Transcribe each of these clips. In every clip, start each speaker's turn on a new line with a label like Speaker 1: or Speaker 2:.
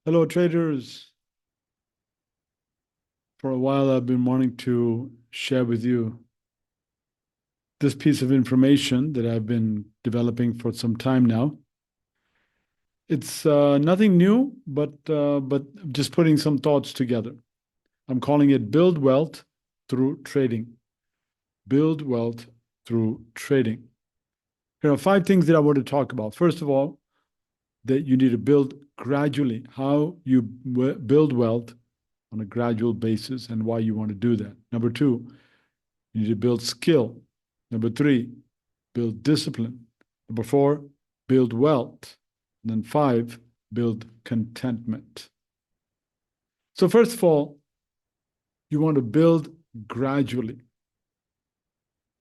Speaker 1: Hello, traders. For a while, I've been wanting to share with you this piece of information that I've been developing for some time now. It's nothing new, but just putting some thoughts together. I'm calling it Build Wealth Through Trading. Build wealth through trading. There are 5 things that I want to talk about. First of all, that you need to build gradually, how you build wealth on a gradual basis and why you want to do that. Number 2, you need to build skill. Number 3, build discipline. Number 4, build wealth. And then 5, build contentment. So first of all, you want to build gradually.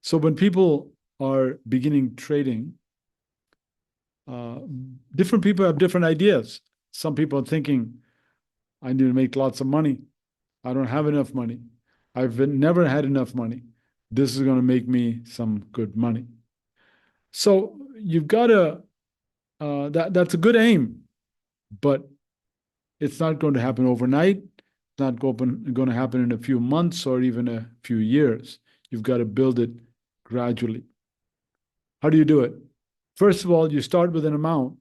Speaker 1: So when people are beginning trading, different people have different ideas. Some people are thinking, I need to make lots of money. I don't have enough money. I've never had enough money. This is going to make me some good money. So you've got to, that's a good aim, but it's not going to happen overnight. It's not going to happen in a few months or even a few years. You've got to build it gradually. How do you do it? First of all, you start with an amount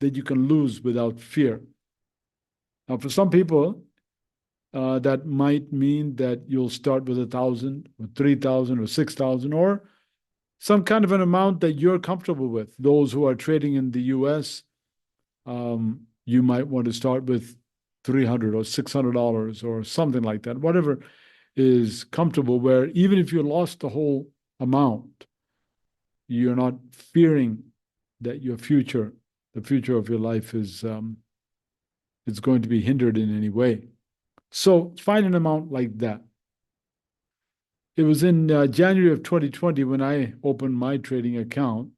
Speaker 1: that you can lose without fear. Now, for some people, that might mean that you'll start with 1,000 or 3,000 or 6,000 or some kind of an amount that you're comfortable with. Those who are trading in the US, you might want to start with $300 or $600 or something like that, whatever is comfortable, where even if you lost the whole amount, you're not fearing that your future, the future of your life is going to be hindered in any way. So find an amount like that. It was in January of 2020 when I opened my trading account.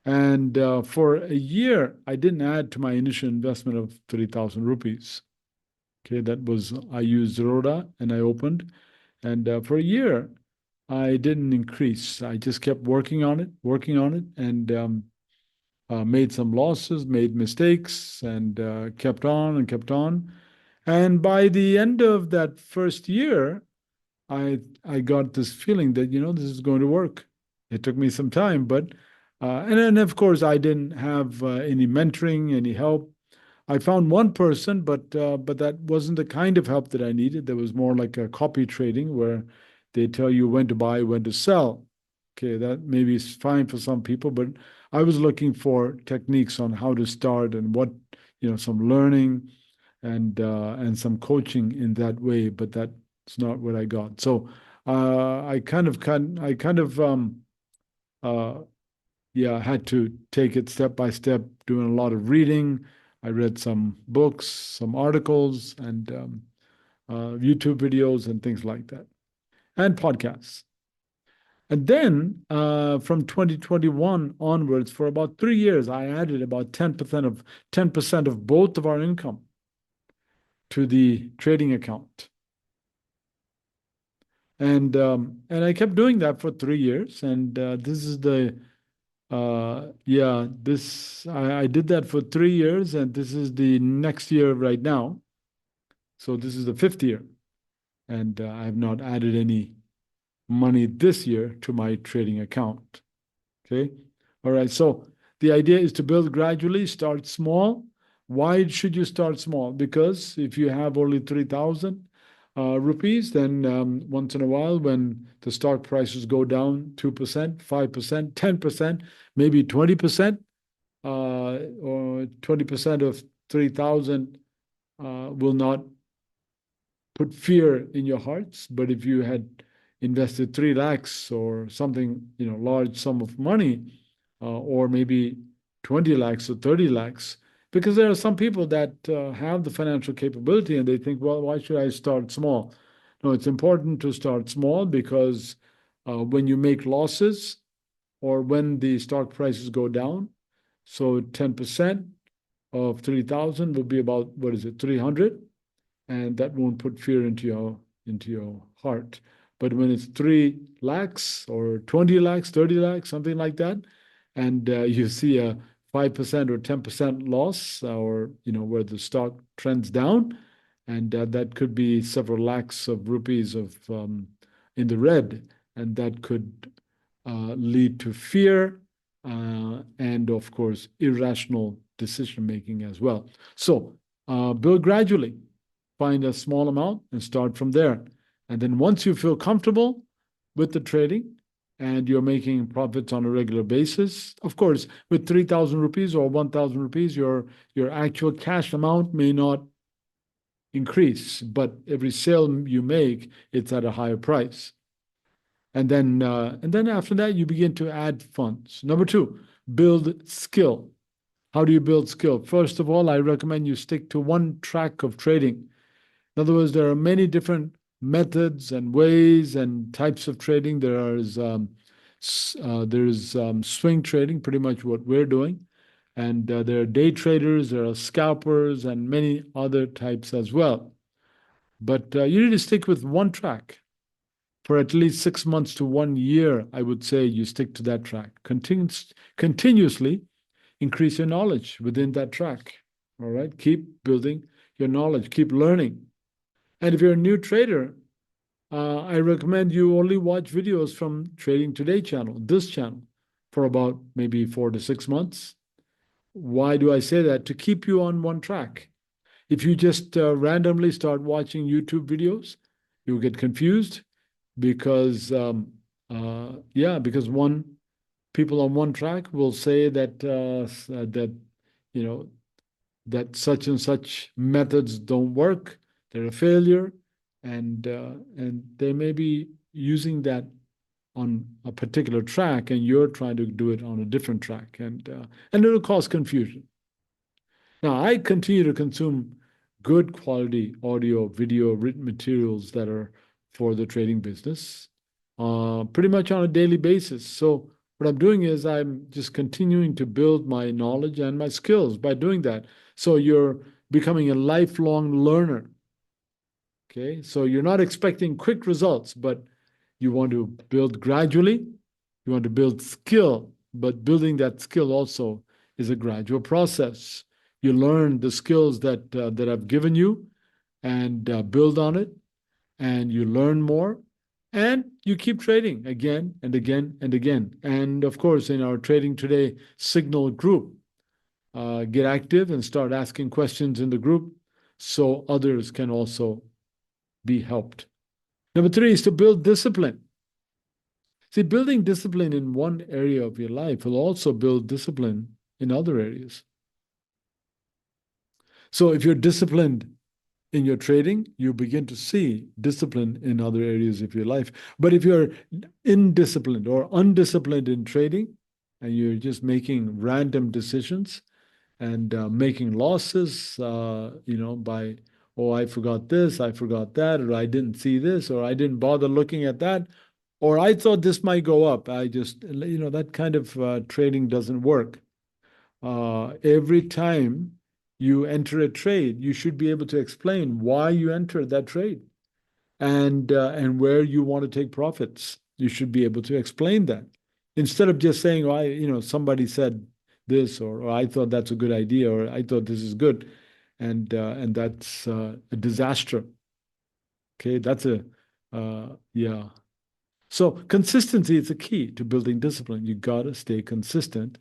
Speaker 1: And for a year, I didn't add to my initial investment of 3,000 rupees. Okay, I used Zerodha and I opened. And for a year, I didn't increase. I just kept working on it, and made some losses, made mistakes, and kept on and kept on. And by the end of that first year, I got this feeling that, this is going to work. It took me some time, but and then of course I didn't have any mentoring, any help. I found one person, but that wasn't the kind of help that I needed. There was more like a copy trading where they tell you when to buy, when to sell. Okay, that maybe is fine for some people, but I was looking for techniques on how to start and what, some learning and some coaching in that way, but that's not what I got. So I kind of had to take it step by step, doing a lot of reading. I read some books, some articles, and YouTube videos and things like that, and podcasts. And then from 2021 onwards, for about 3 years, I added about 10% of both of our income to the trading account. And I kept doing that for 3 years. And this is I did that for 3 years, and this is the next year right now. So this is the 5th year. And I have not added any money this year to my trading account. Okay. All right. So the idea is to build gradually, start small. Why should you start small? Because if you have only 3,000 rupees, then once in a while, when the stock prices go down 2%, 5%, 10%, maybe 20%, or 20% of 3,000 will not put fear in your hearts. But if you had invested 3 lakhs or something, large sum of money, or maybe 20 lakhs or 30 lakhs, because there are some people that have the financial capability and they think, well, why should I start small? No, it's important to start small because when you make losses or when the stock prices go down, so 10% of 3,000 will be about, 300? And that won't put fear into your heart. But when it's 3 lakhs or 20 lakhs, 30 lakhs, something like that, and you see a 5% or 10% loss, or where the stock trends down, and that could be several lakhs of rupees of in the red, and that could lead to fear and, of course, irrational decision making as well. So build gradually, find a small amount and start from there. And then once you feel comfortable with the trading and you're making profits on a regular basis, of course, with 3,000 rupees or 1,000 rupees, your actual cash amount may not increase, but every sale you make, it's at a higher price. And then after that, you begin to add funds. Number two, build skill. How do you build skill? First of all, I recommend you stick to one track of trading. In other words, there are many different methods and ways and types of trading. There's swing trading, pretty much what we're doing. And there are day traders, there are scalpers, and many other types as well. But you need to stick with one track for at least 6 months to 1 year. I would say you stick to that track. Continuously increase your knowledge within that track. All right? Keep building your knowledge, keep learning. And if you're a new trader, I recommend you only watch videos from Trading Today channel, this channel, for about maybe 4 to 6 months. Why do I say that? To keep you on one track. If you just randomly start watching YouTube videos, you'll get confused because, because people on one track will say that that such and such methods don't work, they're a failure, and they may be using that on a particular track, and you're trying to do it on a different track, and it'll cause confusion. Now, I continue to consume good quality audio, video, written materials that are for the trading business, pretty much on a daily basis. So what I'm doing is I'm just continuing to build my knowledge and my skills by doing that. So you're becoming a lifelong learner. Okay, so you're not expecting quick results, but you want to build gradually. You want to build skill, but building that skill also is a gradual process. You learn the skills that I've given you and build on it, and you learn more, and you keep trading again and again and again. And of course, in our Trading Today Signal group, get active and start asking questions in the group so others can also be helped. Number three is to build discipline. See, building discipline in one area of your life will also build discipline in other areas. So if you're disciplined in your trading, you begin to see discipline in other areas of your life. But if you're indisciplined or undisciplined in trading, and you're just making random decisions and making losses, by, oh, I forgot this, I forgot that, or I didn't see this, or I didn't bother looking at that, or I thought this might go up. That kind of trading doesn't work. Every time you enter a trade, you should be able to explain why you entered that trade and where you want to take profits. You should be able to explain that instead of just saying, "Oh, somebody said this," or "I thought that's a good idea," or "I thought this is good," and that's a disaster. Okay, that's yeah. So consistency is the key to building discipline. You gotta stay consistent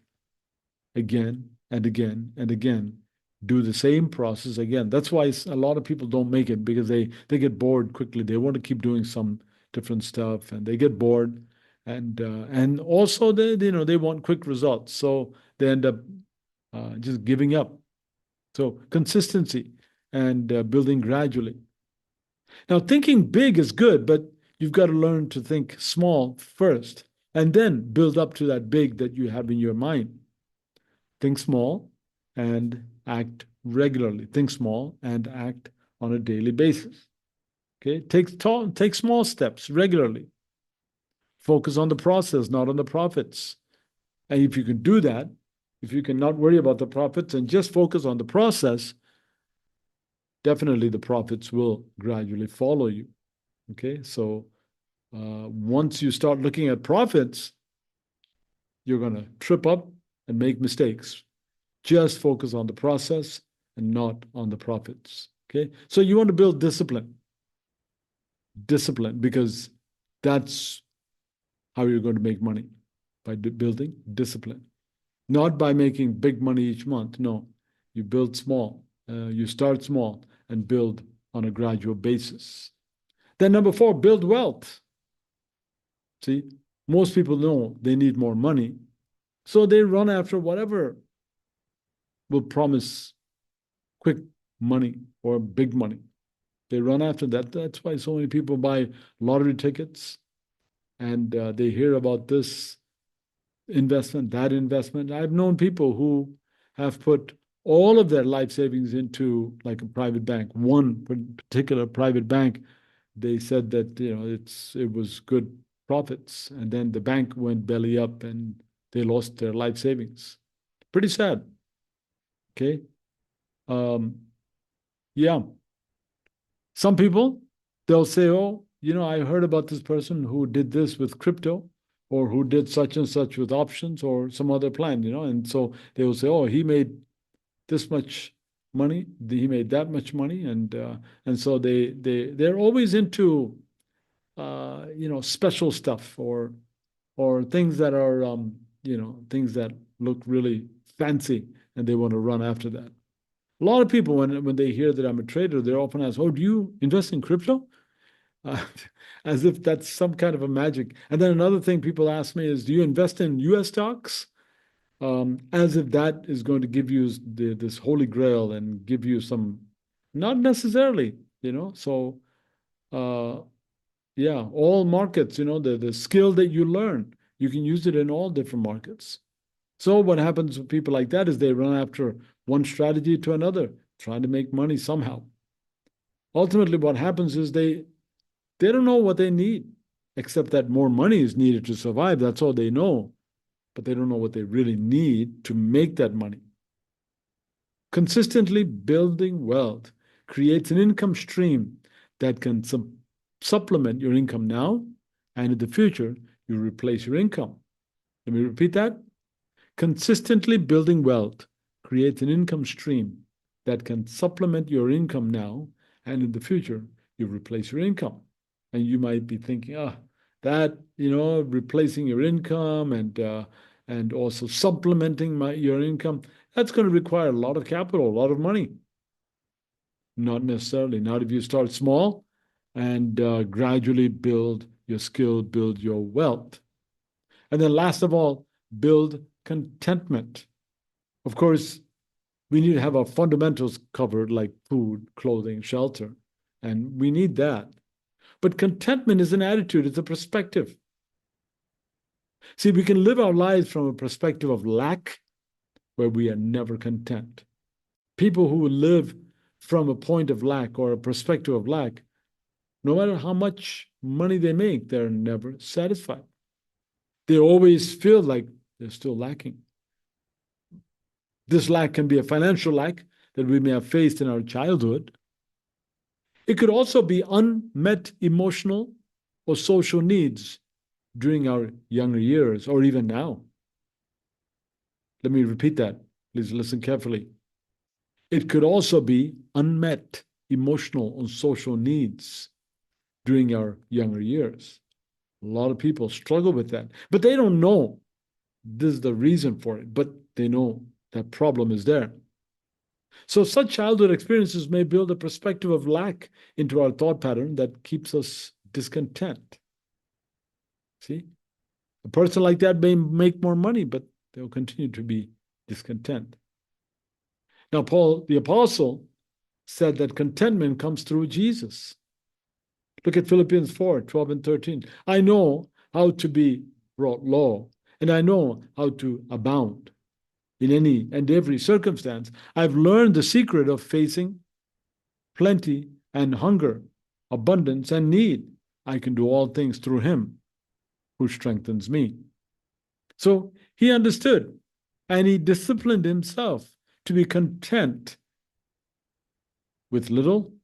Speaker 1: again and again and again. Do the same process again. That's why a lot of people don't make it, because they get bored quickly. They want to keep doing some different stuff, and they get bored, and also they want quick results, so they end up just giving up. So consistency and building gradually. Now, thinking big is good, but you've got to learn to think small first, and then build up to that big that you have in your mind. Think small and act regularly. Think small and act on a daily basis. Okay, take small steps regularly. Focus on the process, not on the profits. And if you can do that, if you can not worry about the profits and just focus on the process, definitely the profits will gradually follow you. Okay, so once you start looking at profits, you're going to trip up and make mistakes. Just focus on the process and not on the profits. Okay. So you want to build discipline. Discipline, because that's how you're going to make money, by building discipline. Not by making big money each month. No, you build small. You start small and build on a gradual basis. Then number 4, build wealth. See, most people know they need more money, so they run after whatever will promise quick money or big money. They run after that. That's why so many people buy lottery tickets, and they hear about this investment, that investment. I've known people who have put all of their life savings into like a private bank, one particular private bank. They said that it was good profits, and then the bank went belly up and they lost their life savings. Pretty sad. Okay. Yeah. Some people, they'll say, oh, I heard about this person who did this with crypto, or who did such and such with options or some other plan, and so they will say, oh, he made this much money, he made that much money, and so they're always into special stuff, or things that are things that look really fancy, and they want to run after that. A lot of people, when they hear that I'm a trader, they're often asked, oh, do you invest in crypto? Uh, as if that's some kind of a magic. And then another thing people ask me is, do you invest in US stocks? As if that is going to give you this holy grail and give you some, not necessarily, So, yeah, all markets, the skill that you learn, you can use it in all different markets. So what happens with people like that is they run after one strategy to another, trying to make money somehow. Ultimately, what happens is they don't know what they need, except that more money is needed to survive. That's all they know. But they don't know what they really need to make that money. Consistently building wealth creates an income stream that can supplement your income now, and in the future, you replace your income. Let me repeat that. Consistently building wealth creates an income stream that can supplement your income now, and in the future, you replace your income. And you might be thinking, that, replacing your income and also supplementing your income, that's going to require a lot of capital, a lot of money. Not necessarily. Not if you start small and gradually build your skill, build your wealth. And then last of all, build contentment. Of course, we need to have our fundamentals covered, like food, clothing, shelter, and we need that. But contentment is an attitude, it's a perspective. See, we can live our lives from a perspective of lack, where we are never content. People who live from a point of lack or a perspective of lack, no matter how much money they make, they're never satisfied. They always feel like they're still lacking. This lack can be a financial lack that we may have faced in our childhood. It could also be unmet emotional or social needs during our younger years, or even now. Let me repeat that. Please listen carefully. It could also be unmet emotional or social needs during our younger years. A lot of people struggle with that, but they don't know this is the reason for it, but they know that problem is there. So such childhood experiences may build a perspective of lack into our thought pattern that keeps us discontent. See? A person like that may make more money, but they'll continue to be discontent. Now, Paul, the apostle, said that contentment comes through Jesus. Look at Philippians 4:12 and 13. I know how to be brought low, and I know how to abound. In any and every circumstance, I've learned the secret of facing plenty and hunger, abundance and need. I can do all things through him who strengthens me. So he understood, and he disciplined himself to be content with little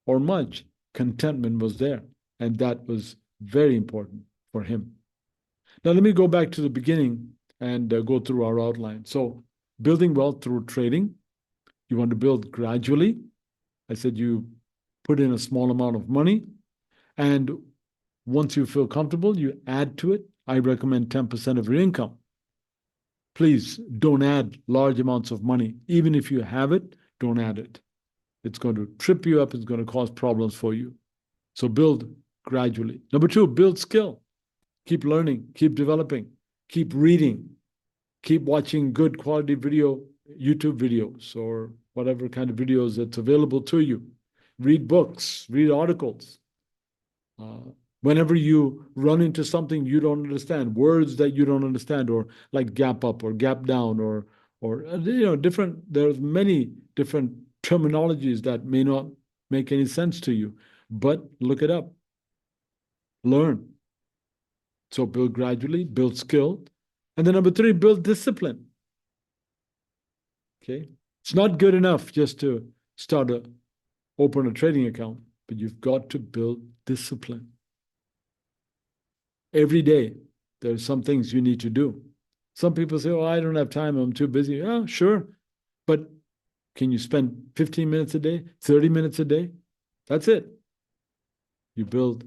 Speaker 1: or much. Contentment was there, and that was very important for him. Now, let me go back to the beginning and go through our outline. So building wealth through trading. You want to build gradually. I said you put in a small amount of money, and once you feel comfortable, you add to it. I recommend 10% of your income. Please don't add large amounts of money. Even if you have it, don't add it. It's going to trip you up. It's going to cause problems for you. So build gradually. Number two, build skill. Keep learning, keep developing, keep reading, keep watching good quality YouTube videos, or whatever kind of videos that's available to you. Read books, read articles. Whenever you run into something you don't understand, words that you don't understand, or like gap up or gap down, or there's many different terminologies that may not make any sense to you, but look it up, learn. So build gradually, build skill. And then number three, build discipline. Okay. It's not good enough just to open a trading account, but you've got to build discipline. Every day, there's some things you need to do. Some people say, oh, I don't have time, I'm too busy. Yeah, sure. But can you spend 15 minutes a day, 30 minutes a day? That's it. You build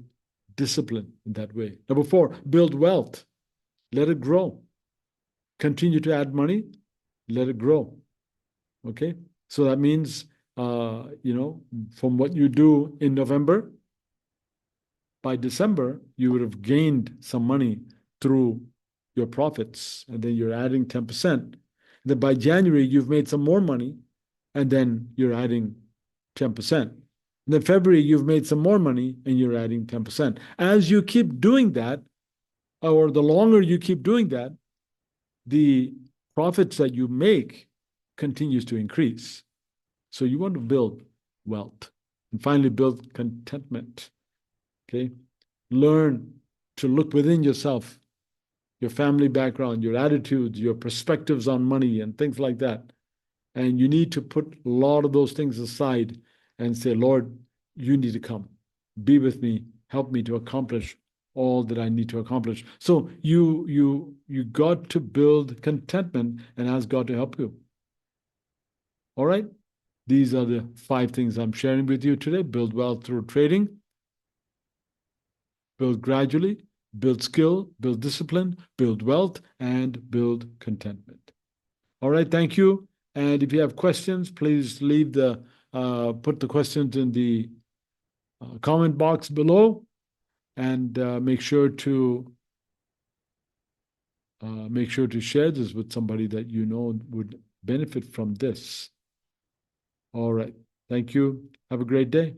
Speaker 1: discipline in that way. Number four, build wealth. Let it grow. Continue to add money, let it grow. Okay? So that means, from what you do in November, by December, you would have gained some money through your profits, and then you're adding 10%. Then by January, you've made some more money, and then you're adding 10%. And then February, you've made some more money, and you're adding 10%. As you keep doing that, or the longer you keep doing that, the profits that you make continues to increase. So you want to build wealth. And finally, build contentment. Okay? Learn to look within yourself, your family background, your attitudes, your perspectives on money, and things like that. And you need to put a lot of those things aside and say, Lord, you need to come. Be with me. Help me to accomplish all that I need to accomplish. So you got to build contentment and ask God to help you. All right? These are the 5 things I'm sharing with you today. Build wealth through trading. Build gradually. Build skill. Build discipline. Build wealth. And build contentment. All right, thank you. And if you have questions, please put the questions in the comment box below, and make sure to share this with somebody that you know would benefit from this. All right. Thank you. Have a great day.